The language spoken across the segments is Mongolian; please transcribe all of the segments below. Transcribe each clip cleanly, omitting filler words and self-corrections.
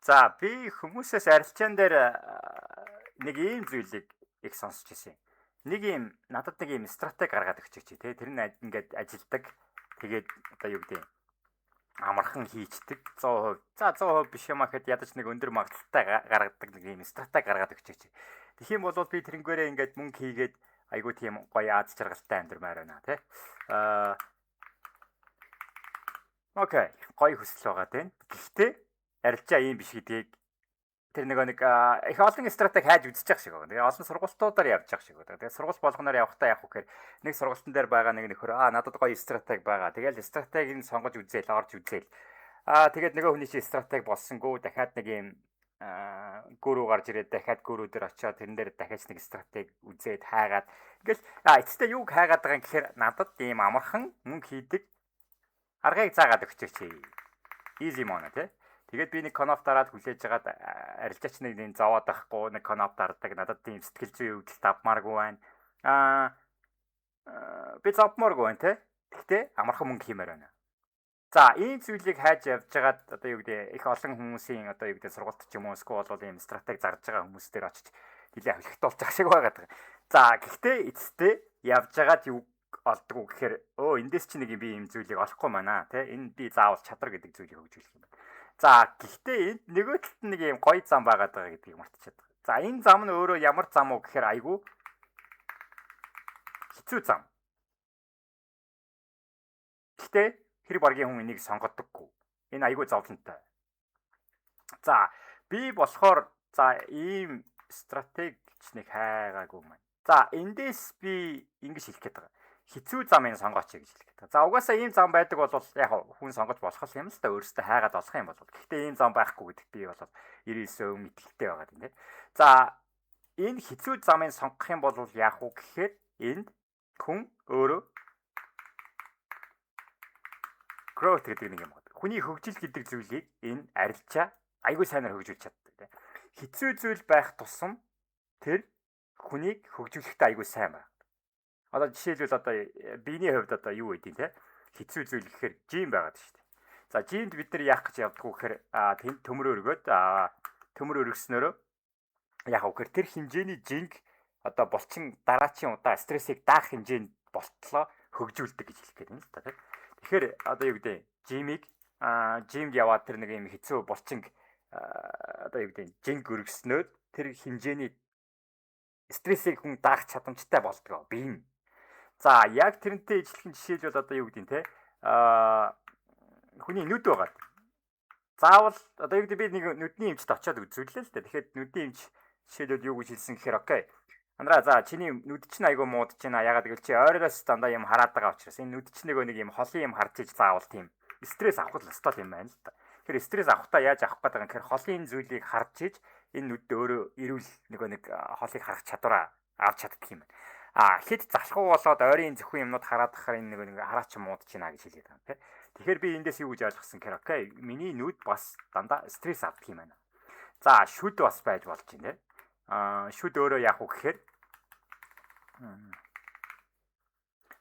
За би хүмүүсээс арилжаан дээр нэг ийм зүйлийг их сонсч ирсэн. Нэг ийм надад нэг ийм стратеги гаргаад өгч чи тий. Тэр нь ингээд ажилдаг. Тэгээд одоо юу гэдэг амархан хийчдэг 100%. За 100% биш юм ахэд ядаж нэг өндөр магадaltaй гаргадаг нэг ийм стратеги гаргаад өгч чи. Тэгэх юм бол би тэрнгээрээ ингээд мөнгө хийгээд айгуу тийм гоё аз жаргалтай амьдрмаар байна тий. Окей, гоё хүсэл байгаа тийм. Гэхдээ арилжаа ийм биш гэдгийг тэр нэг их олон стратеги хайж үзэж явах шиг байна. Тэгээ олон сургалтуудаар явж явах шиг байна. Тэгээ сургалт болгоноор явахдаа явах гэхээр нэг сургалтын дээр байгаа нэг нөхөр надад гоё стратеги байгаа. Тэгээл стратегийг сонгож үзээл, орж үзээл. Тэгээд нөгөө хүний чинь стратеги болсонгүй дахиад нэг юм гүрүү гарч ирээд дахиад гүрүү дээр очиод тэрэн дээр дахиад нэг стратеги үзээд хайгаад ингээл эцэстээ юуг хайгаад байгаа юм гэхээр надад ийм амархан мөнгө хийдэг аргыг заагаад өгч чи. Easy money тий. Тэгээд би нэг коноп дараад хүлээж жагаад арилжаач нэг зовоод байхгүй нэг коноп дардаг надад тийм сэтгэл зүйн өвдөлт авмааргүй байна. Би зовмооргүй байна те. Гэхдээ амархан мөнгө хиймээр байна. За ийм зүйлийг хайж явж жагаад одоо юу гэдэг их олон хүмүүсийн одоо юу гэдэг сургалт ч юм уу эсвэл бол ийм стратеги зарж байгаа хүмүүс дээр очиж нэлээ хөлхт болж байгаа шиг байгаа. За гэхдээ эцэстээ явж жагаад юу олдгоо гэхээр эндээс чи нэг би ийм зүйлийг олохгүй байна те. Энэ би заавал чадвар гэдэг зүйлийг хөгжүүлэх юм байна. За гэхдээ энд нөгөө талд нэг юм гоё зам байгаад байгаа гэдгийг мартчихад байгаа. За энэ зам нь өөрөө ямар зам уу гэхээр айгүй хэцүү зам. Гэхдээ хэрэг баргийн хүн энийг сонгодоггүй. Энэ айгүй зовлонтой. За би болохоор за ийм стратегич нэг хайгаагүй маань. За эндээс би ингэж хэлэх гээд байгаа. Хэцүү замыг сонгооч гэж хэлэх гэдэг. За угаасаа ийм зам байдаг бол яг хүн сонгож болох юм л та өөрөөсөө хайгаад олох юм бол. Гэхдээ ийм зам байхгүй гэдэгт би бол 99% итгэлтэй байгаа юм тийм. За энэ хэцүү замыг сонгох юм бол яах вэ гэхээр энд хүн өөрөө growth гэдэг нэг юм байна. Хүний хөгжил гэдэг зүйлийг энэ арилжаа айгүй сайнаар хөгжүүлж чаддаг тийм. Хэцүү зүйл байх тусам тэр хүнийг хөгжүүлэхдээ айгүй сайн байна. Одоо жишээлбэл одоо биений хувьд одоо юу гэдэг те хэцүү зүйл гэхээр жим байгаад шүү дээ. За жимд бид нар яах гэж явдаг вэ гэхээр тэнд төмөр өргөөд төмөр өргөснөөрөө яах вэ гэхээр тэр хэмжээний жинг одоо булчин дараачийн удаа стрессийг даах хэмжээнд болтлоо хөгжүүлдэг гэж хэлэх гээд байна л та тийм. Тэгэхээр одоо юу гэдэг жимийг жимд яваад тэр нэг юм хэцүү булчин одоо юу гэдэг жинг өргөснөөр тэр хэмжээний стрессийг хүн даах чадамжтай болдгоо бие нь. За яг тэрнтэй ижилхэн жишээлбэл одоо юу гэдэг те хүний нүд байгаа. Заавал одоо юу гэдэг би нэг нүдний эмчт очиод үзүүллээ л дээ. Тэгэхээр нүдний эмч жишээлбэл юу гэж хэлсэн гэхээр окей. Андраа за чиний нүд чинь айгүй муудаж байна. Ягаад гэвэл чи ойроос дандаа юм хараад байгаа учраас энэ нүд чинь нэг юм холын юм харж иж заавал тийм стресс авах л ёстой юм байна л да. Тэгэхээр стресс авахдаа яаж авах гэдэг юм гэхээр холын зүйлийг харж иж энэ нүд өөрөө эрүүл нэг холыг харах чадвараа авч чаддаг юм байна. Хэд залхуу болоод ойрын зөвхөн юмнууд хараад тахаар энэ нэг хараач муудаж байна гэж хэлээд байгаа юм. Тэгэхээр би эндээс юу гэж ойлгосон гэхээр окей, миний нүд бас дандаа стресс авдаг юм байна. За шүд бас байж болж байна. Шүд өөрөө яах вэ гэхээр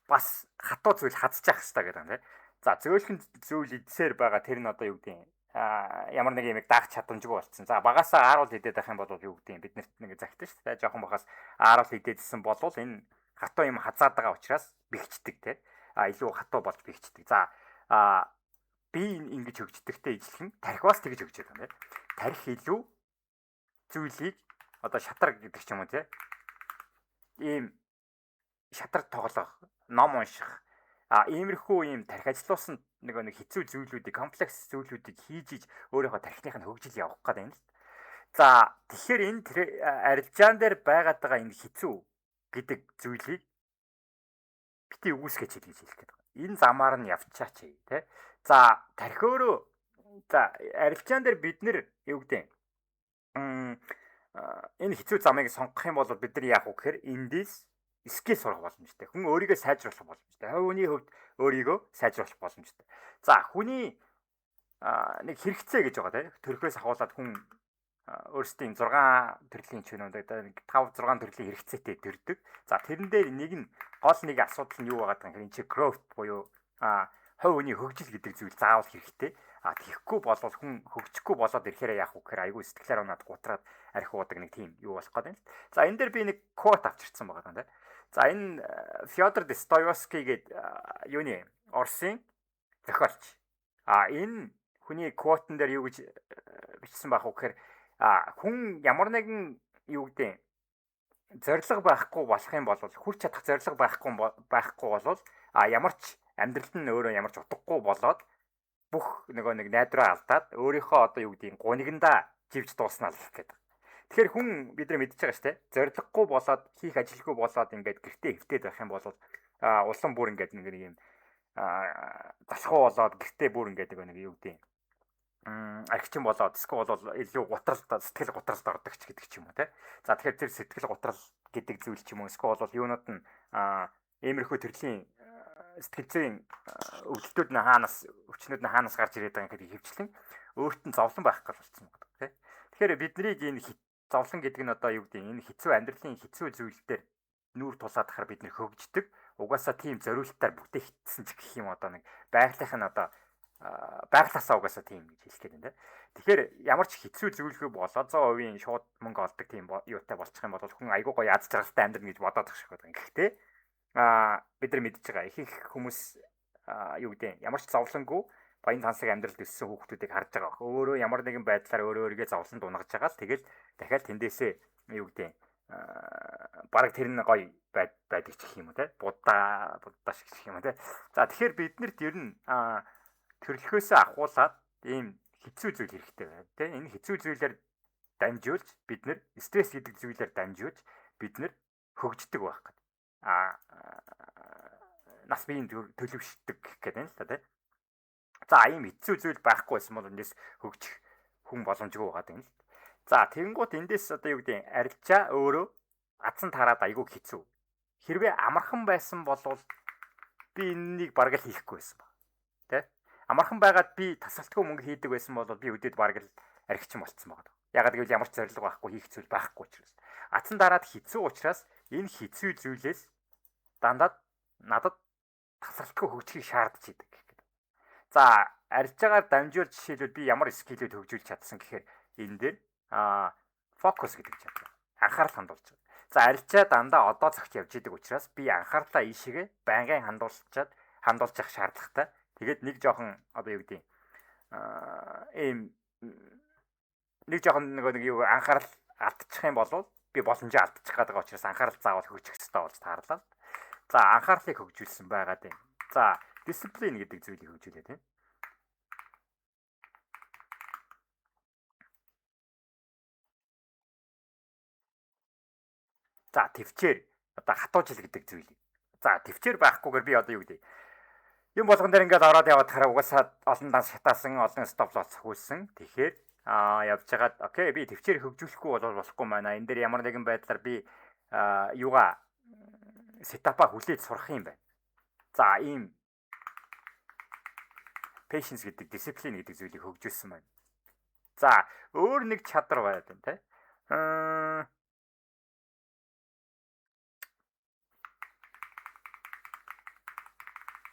бас хатуу зүйл хадчих хэрэгтэй гэдэг юм. За зөөлхөн зүйл идсээр байгаа тэр нь одоо юу гэдэг юм. Ямар нэг юм даах чадамжгүй болцсон. За багасаа ааруул идээд байх юм бол юу гэдэг юм бид нарт нэг загтаа шүү дээ. Жохон багаас ааруул идээдсэн бол энэ хатуу юм хазаад байгаа учраас бэхждэг те. Илүү хатуу болж бэхждэг. За би ингэж хөгждөгтэй ижилхэн тархиас тэгж хөгжөд байна. Тархи илүү зүйлийг одоо шатар гэдэг ч юм уу те. Ийм шатар тоглох, ном унших иймэрхүү ийм тархи ажиллуулсан нэг хэцүү зүйлүүдийг комплекс зүйлүүдийг хийж иж өөрийнхөө тархиных нь хөгжил явах гэдэг юм л. За тэгэхээр энэ арилжаан дээр байгаад байгаа энэ хэцүү гэдэг зүйлийг бити үүсгэж хэлж хэлэх гэдэг. Энэ замаар нь явчаач тий. За тархи өөрөө за арилжаан дээр бид нэр юу гэдэг энэ хэцүү замыг сонгох юм бол бид нар яах вэ гэхээр эндээс скил сурах боломжтой. Хүн өөрийгөө сайжруулах боломжтой. Хүний хувьд өөрийгөө сайжруулах боломжтой. За хүний нэг хэрэгцээ гэж байгаа тийм. Төрхөөс ахуулаад хүн өөрсдийн 6 төрлийн чөнөөд 5 6 төрлийн хэрэгцээтэй төрдөг. За тэрэн дээр нэг нь гол нэг асуудал нь юу байгаа гэдэг юм. Чи growth буюу хувь хүний хөгжил гэдэг зүйл заавал хэрэгтэй. Тийхгүй болвол хүн хөгжихгүй болоод ирэхээр яах вэ гэхээр айгүй сэтгэлээр унаад гутраад архи уудаг нэг тийм юу болох гэдэг юм л. За энэ дээр би нэг quote авчирсан байгаа юм да. За энэ Фёдор Достоевский гэдэг юуны Оросын зохиолч. Энэ хүний quote-н дээр юу гэж бичсэн байх вэ гэхээр хүн ямар нэгэн юу гэдэг зориг байхгүй болох юм бол хүрч чадах зориг байхгүй бол ямар ч амьдралд нь өөрөө ямар ч утгагүй болоод бүх нэг найдраа алдаад өөрийнхөө одоо юу гэдэг гунигэндаа живж дууснаа л гэх гээд. Тэгэхээр хүн бид нар мэдчихэж байгаа шүү дээ. Зориггүй болоод хийх ажилгүй болоод ингээд гэртээ хөвтөд байх юм бол улам бүр ингээд нэг юм залхуу болоод гэртээ бүр ингээд нэг юу гэдэг архичин болоод эсвэл бол илүү сэтгэл гутралд ордог ч гэдэг ч юм уу те. За тэгэхээр тэр сэтгэл гутрал гэдэг зүйл ч юм уу эсвэл бол юунууд нь иймэрхүү төрлийн сэтгэл зүйн өвдөлтүүд нь өвчнүүд нь хаанаас гарч ирээд байгаа гэдэг хөвчлэн өөрт нь зовлон байх гал болчихсон байдаг тийм. Тэгэхээр биднийг энэ зовлон гэдэг нь одоо юу гэдэг энэ хэцүү амьдралын хэцүү зүйлдер нүүр тулаад тахаар бид нэр хөгждөг. Угаасаа тийм зориултаар бүтээгдсэн ч гэх юм одоо нэг байгалийнх нь одоо байгалаасаа угаасаа тийм гэж хэлэх гээд байна. Тэгэхээр ямар ч хэцүү зүйлгүй болоо 100% шууд мөнгө олдог тийм юутай болчих юм бол хүн айгүй гоё аз жаргалтай амьдрна гэж бодоод тах шиг байна. Гэхдээ бид нар мэдж байгаа их хүмүүс юу гэдэг ямар ч зовлонгүй баян тансаг амьдралд өссөн хүүхдүүдийг харж байгаа. Өөрөө ямар нэгэн байдлаар өөрийгөө зовлонд унгаж байгаа л тэгэл дахиад тэндээсээ юу гэдэг бараг тэр нь гоё байдаг ч гэх юм уу те будаа шиг гэх юм уу те. За тэгэхээр биднэрт ер нь төрөлхөөсөө ахуулаад ийм хэцүү зүйл хэрэгтэй байна те. Энэ хэцүү зүйлээр дамжуулж бид нар стресс гэдэг зүйлээр дамжуулж бид нар хөгждөг байх гэдэг. Нас биеийн төлөвшдөг гэх юм л та те. За ийм хэцүү зүйл байхгүй байсан бол эндээс хөгжих хүн боломжгүй байгаа юм л. За тэгэнгუთ эндээс одоо юу гэдэг арилжаа өөрөө атсан тараад айгүй хэцүү. Хэрвээ амархан байсан бол би энэнийг бараг л хийхгүй байсан ба. Тэ? Амархан байгаад би тасалтгүй мөнгө хийдэг байсан бол би өдөөд бараг л архичин болцсон байгаа. Ягаад гэвэл ямар ч зорилго байхгүй хийх зүйл байхгүй учраас. Атсан дараад хэцүү учраас энэ хэцүү зүйлээс дандаа надад тасалтгүй хөгжихийг шаардж идэг. За арилжаагаар дамжуулж жишээлбэл би ямар скиллүүд хөгжүүлж чадсан гэхээр энэ дээр фокус гэдэг чадвар. Анхаарал хандуулж байгаа. За арилжаа дандаа одоо цагт явж идэг учраас би анхаарлаа ийшээгээ байнгын хандуулж явах шаардлагатай. Тэгээд нэг жоохон одоо юу гэдэг ийм нэг жоохон нэг юу анхаарал алдчих юм бол би боломжоо алдчих гэдэг учраас анхаарал заавал хөгжих хэрэгтэй болж таарлаа. За анхаарлыг хөгжүүлсэн байгаад байна. За дисциплин гэдэг зүйлийг хөгжүүлээ тийм. За төвчээр одоо хатуужил гэдэг зүйлийг. За төвчээр байхгүйгээр би одоо юу гэдэг юм болгон дээр ингээд ороод яваад хараа угаасаа олон данс шатаасан, олон стоп лоц хөөсөн. Тэгэхээр явж байгаад окей би төвчээр хөгжүүлэхгүй болохгүй байна. Энэ дээр ямар нэгэн байдлаар би юугаа сетапа хүлээж сурах юм байна. За ийм patience гэдэг discipline гэдэг зүйлийг хөгжүүлсэн байна. За өөр нэг чадвар байгаад байна те.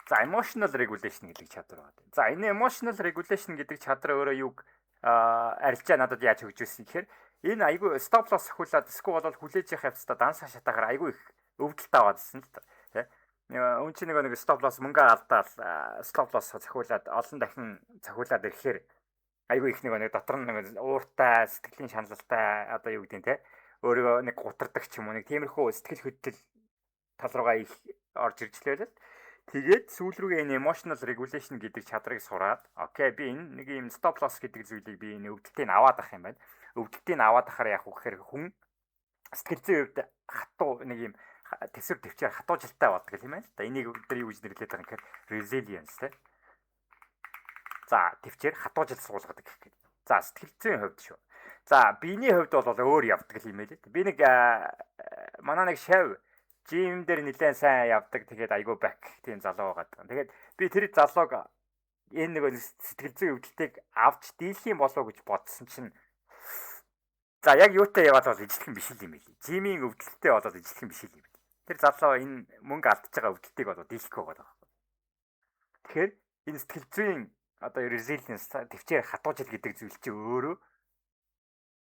За emotional regulation гэдэг чадвар байна. За энэ emotional regulation гэдэг чадвар өөрөө юг арилжаа надад яаж хөгжүүлсэн гэхээр энэ айгүй stop loss хуулаад эсвэл бол хүлээж явах явцдаа данс шатаагаар айгүй их өвдөлтөй аваадсэн л та. Үн чинь нэг stop loss мөнгө алдаал stop loss зохиулаад олон дахин зохиулаад ирэхээр айгүй их нэг дотор нь нэг ууртай сэтгэлийн шаналлалтай одоо юу гэдэг те өөрийгөө нэг гутардаг ч юм уу нэг тиймэрхүү сэтгэл хөдлөл тал руугаа их орж ирж лээ л. Тэгээд сүүл рүүгээ энэ emotional regulation гэдэг чадрыг сураад окей би энэ нэг юм stop loss гэдэг зүйлийг би энэ өвдөлтийг аваад ах юм байна. Өвдөлтийг аваад ахаар яг үхээр хүн сэтгэл зүйн хувьд хатуу нэг юм төсвөр төвчээр хатуужилтай болдог юм байна л да. Энийг өдөр юу гэж нэрлэдэг байгаа юм гэхээр resilience те. За төвчээр хатуужил суулгадаг гэх гээд. За сэтгэл зүйн хувьд шүү. За биений хувьд бол өөр явдаг юм ээ л. Би нэг манай нэг шав жим дээр нэлээд сайн явдаг. Тэгээд айгүй бак тийм залуу байгаа. Тэгээд би тэр залууг энэ нэг сэтгэл зүйн өвдөлтийг авч дийлэх юм болов уу гэж бодсон чинь за яг юутай яваад бол ижлэх юм биш юм ээ. Жимийн өвдөлттэй болоод ижлэх юм биш юм. Тэр залуу энэ мөнгө алдчихж байгаа өвдөлтийг бол дийлэхгүй байгаа. Тэгэхээр энэ сэтгэл зүйн одоо resilience төвчээр хатуужил гэдэг зүйл чи өөрөө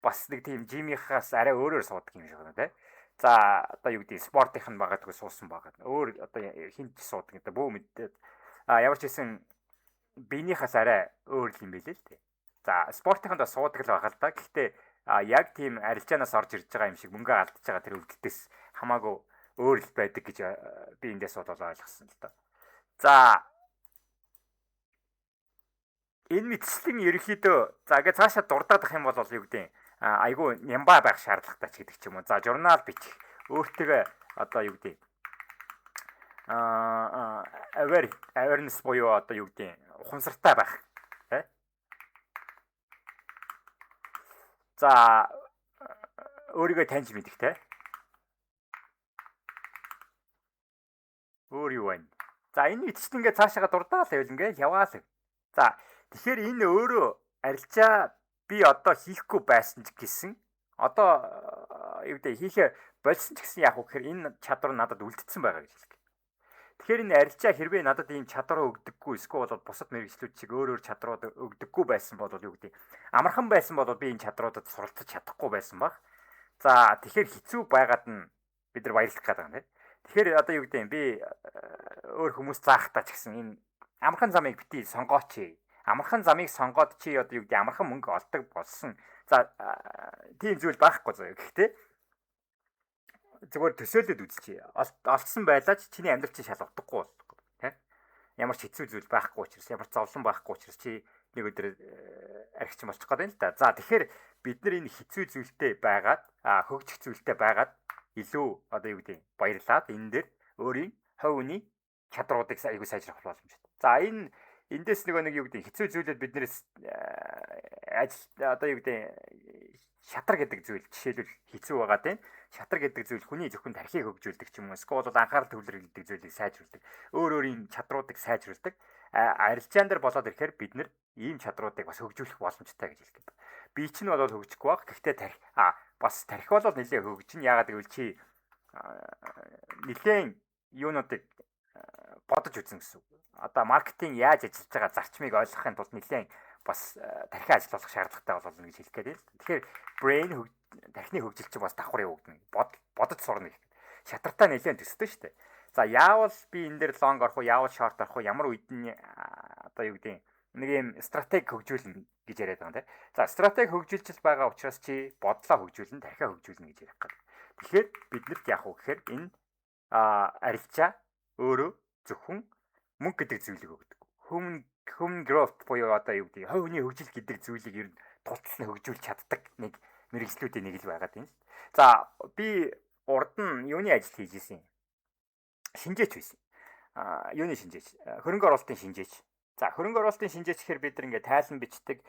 бас нэг тийм жимийнхаас арай өөрөөр суудаг юм шиг байна те. За одоо юу гэдэг спортынх нь багадгүй суусан байгаа. Өөр одоо хинт суудаг гэдэг бөө мэдээд ямар ч хэсэн биенийхээс арай өөр юм билээ л те. За спортынханд бас суудаг л байгаа л да. Гэхдээ яг тийм арилжаанаас орж ирж байгаа юм шиг мөнгө алдчихж байгаа тэр өвдөлтөөс хамаагүй өөр л байдаг гэж би эндээс бол ойлгосон л да. За энэ мэтчлэн ерөөхдөө за ингээ цаашаа дурдах юм бол юу гэдэг айгүй нямба байх шаардлагатай ч гэдэг ч юм уу. За журнал бичих өөртөө одоо юу гэдэг awareness буюу одоо юу гэдэг ухамсартай байх. За өөрийгөө таньж мэдэх те. Өөр юу вэ? За энэ итчт ингээ цаашаага дурдаал байвал ингээ яваал. За тэгэхээр энэ өөрөө арилжаа би одоо хийхгүй байсан ч гэсэн одоо юу гэдэг хийхэ болсон ч гэсэн яг уу гэхээр энэ чадвар надад үлдсэн байгаа гэж хэлдэг. Тэгэхээр энэ арилжаа хэрвээ надад ийм чадвар өгдөггүй эсвэл бол бусад мэрэгчлүүд чиг өөр чадрууд өгдөггүй байсан бол юу гэдэг амархан байсан бол би энэ чадруудад суралцах чадахгүй байсан баг. За тэгэхээр хэцүү байгаад нь бид нар баярлах гэдэг юм тийм. Тэгэхээр одоо юу гэдэг би өөр хүмүүс заахтаа ч гэсэн энэ амархан замыг бити сонгооч. Амархан замыг сонгоод чи одоо юу гэдэг амархан мөнгө олдог болсон. За тийм зүйл байхгүй заяа. Гэхдээ зүгээр төсөөлөд үзчихье. Олцсон байлаач чиний амьдрал чинь шал утгагүй болох тийм. Ямар ч хэцүү зүйл байхгүй учраас, ямар ч зовлон байхгүй учраас чи нэг өдөр архич болчих гээд байна л да. За тэгэхээр бид нар энэ хэцүү зүйлтэй байгаад хөгжих зүйлтэй байгаад илүү одоо юу гэдэг баярлаад энэ дээр өөрийн хувь үний чадруудыг аягүй сайжруулах боломжтой. За эндээс нэг юу гэдэг хэцүү зүйлүүд биднээс одоо юу гэдэг шатар гэдэг зүйл жишээлбэл хэцүү байгаа тийм. Шатар гэдэг зүйл хүний зөвхөн тархийг хөгжүүлдэг ч юм уу. Эсвэл бол анхаарал төвлөрөх гэдэг зүйлийг сайжруулдаг. Өөр өөрийн чадруудыг сайжруулдаг. Арилжаан дээр болоод ирэхээр бид нар ийм чадруудыг бас хөгжүүлэх боломжтой гэж хэлдэг. Би чинь бол хөгжихгүй баг. Гэхдээ бас тархи бол нэлээд хөгжин. Яагаад гэвэл чи нэлээд юунуудыг бодож үзэн гэсэн. Одоо маркетинг яаж ажиллаж байгаа зарчмыг ойлгохын тулд нэлээд бас тархи ажиллах шаардлагатай болно гэж хэлэх гээд. Тэгэхээр brain тархины хөгжил чинь бас давхар явагдана. Бодож сурна гэх. Шатартай нэлээд төстэй шүү дээ. За яавал би энэ дээр long орох уу, яавал short орох уу, ямар үед нь одоо юу гэдэг нэг юм стратеги хөгжүүлнэ гэж яриад байгаа юм тийм. За стратеги хөгжүүлж байгаа учраас чи бодлоо хөгжүүлнэ, тархиа хөгжүүлнэ гэж ярих гэдэг. Тэгэхээр биднэрт яах вэ гэхээр энэ арилжаа өөрөө зөвхөн мөнгө гэдэг зүйлийг өгдөг. Human growth буюу одоо юу гэдэг хувийн хөгжил гэдэг зүйлийг ер нь тулталсан хөгжүүлж чаддаг нэг мэрэгжлүүдийн нэг л байгаад байна. За би урд нь юуны ажил хийж исэн. Шинжээч байсан. Юуны шинжээч? Хөрөнгө оруулалтын шинжээч. За хөрөнгө оруулалтын шинжээч гэхээр бид нар ингээд тайлан бичдэг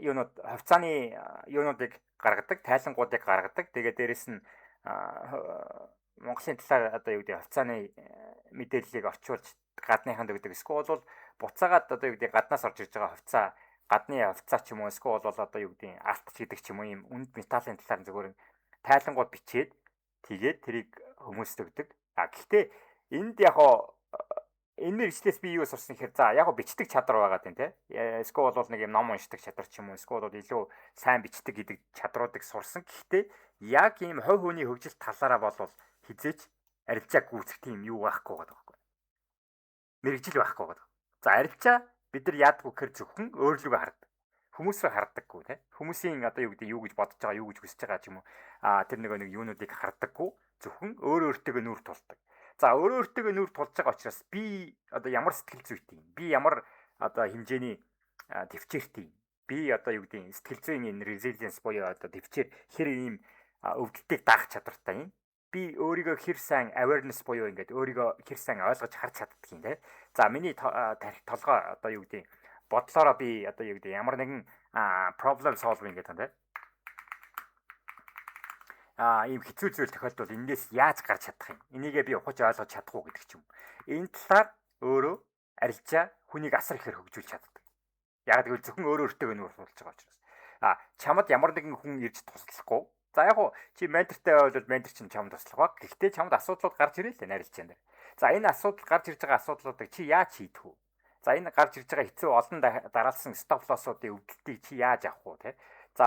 юунууд хувьцааны юунуудыг гаргадаг, тайлангуудыг гаргадаг. Тэгээд дээрэс нь Монголын талаар одоо юу гэдэг хувьцааны мэдээллийг орчуулж гадныханд өгдөг. Эсвэл бол буцаагаад одоо юу гэдэг гаднаас орж ирж байгаа хувьцаа, гадны хувьцаа ч юм уу, эсвэл бол одоо юу гэдэг алт гэдэг ч юм уу, ийм үнд металлын талаар зөвхөн тайлангууд бичээд тэгээд тэрийг хүмүүст өгдөг. Гэхдээ энд яг энэ мэрэгчлээс би юу сурсан гэхээр за яг бичдэг чадвар байгаа тийм те. Эсвэл бол нэг юм ном уншдаг чадвар ч юм уу, эсвэл бол илүү сайн бичдэг гэдэг чадруудыг сурсан. Гэхдээ яг ийм хувь хүний хөгжил талаараа бол хизээч арилжаа гүйцэх тийм юу байхгүй байгаа байхгүй. Мэрэгжил байхгүй байгаа. За арилжаа бид нар яадгүй гэхээр зөвхөн өөрлөгөө хардаг. Хүмүүсээ хардаггүй тийм. Хүмүүсийн одоо юу гэдэг юу гэж бодож байгаа, юу гэж хүсэж байгаа ч юм уу. Тэр нэг юунуудыг хардаггүй. Зөвхөн өөртөө нүүр тулдаг. За өөртөө нүүр тулж байгаа учраас би одоо ямар сэтгэл зүйтэй юм. Би ямар одоо хэмжээний төвчээртэй юм. Би одоо юу гэдэг сэтгэл зүйн энэ resilience буюу одоо төвчээр хэр ийм өвдөлтийг даах чадвартай юм. Би өөрийгөө хэр сайн awareness буюу ингээд өөрийгөө хэр сайн ойлгож харж чаддаг юм те. За миний толгой одоо юу гэдэг бодлороо би одоо юу гэдэг ямар нэгэн problem solving гэдэг те. Ийм хэцүү зүйл тохиолдвол энэс яаж гарч чадах юм? Энийгээ би ухаж ойлгож чадах уу гэдэг ч юм. Энэ талаар өөрөө арилжаа хүнийг асар ихээр хөгжүүлж чаддаг. Яг гэвэл зөвхөн өөртөө нүүр тулж байгаа учраас. Чамд ямар нэгэн хүн ирж туслахгүй. За яг уу чи ментортай бол ментор чинь чамд туслах баг. Гэхдээ чамд асуудлууд гарч ирээ л нарилжаан дээр. За энэ асуудал гарч ирж байгаа асуудлуудыг чи яаж шийдэх вэ? За энэ гарч ирж байгаа хэцүү олон дараалсан стоп лоссуудын өвдөлтийг чи яаж авах уу те? За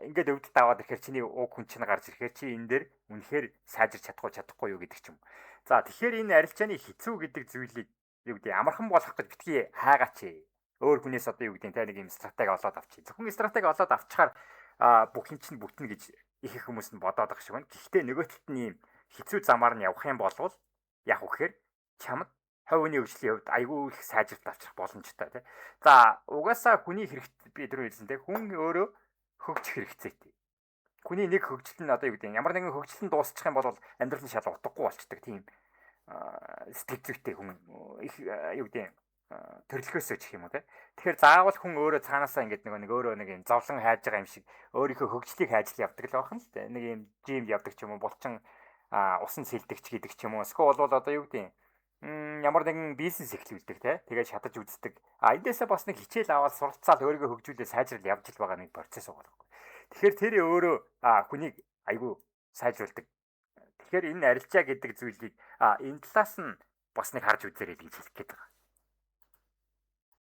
ингээд өвдөлт аваад ирэхээр чиний уг хүн чинь гарч ирэхээр чи энэ дээр үнэхээр сайжирч чадахгүй юу гэдэг ч юм. За тэгэхээр энэ арилжааны хэцүү гэдэг зүйлийг юу гэдэг амархан болгох гэж битгий хайгаач. Өөр хүнээс одоо юу гэдэг те нэг юм стратеги олоод авчи. Зөвхөн стратеги олоод авчихаар бүх юм чинь бүтнэ гэж их хүмүүс нь бодоод байгаа шиг байна. Гэхдээ нөгөө талд нь ийм хэцүү замаар нь явах юм бол яг үхээр чамд хувь хүний хөгжлийн хувьд айгүй их сайжралт авчих боломжтой тий. За угаасаа хүний хэрэгт би түрүү хэлсэн тий. Хүн өөрөө хөгжих хэрэгцээтэй. Хүний нэг хөгжил нь одоо юу гэдэг ямар нэгэн хөгжил нь дуусчих юм бол амьдрал нь шал утгагүй болчдөг тийм сэтгэл зүйтэй хүн их юу гэдэг төрөлхөөсөө гэх юм уу те. Тэгэхээр заавал хүн өөрөө цаанаасаа ингээд нэг өөрөө нэг юм зовлон хайж байгаа юм шиг өөрийнхөө хөгжлийг хайж явдаг л байна л те. Нэг юм жимд явдаг ч юм уу, булчин усан сэлдэгч гэдэг ч юм уу. Эсвэл бол одоо юу гэдэг ямар нэгэн бизнес эхлүүлдэг те. Тэгээд шатаж үздэг. Эндээсээ бас нэг хичээл аваад суралцаад өөрийгөө хөгжүүлээ сайжрал явж л байгаа нэг процесс байгаа байхгүй. Тэгэхээр тэр өөрөө хүнийг айгүй сайжруулдаг. Тэгэхээр энэ арилжаа гэдэг зүйлийг энэ талаас нь бас нэг харж үзээрэй гэж хэлэх гээд байгаа.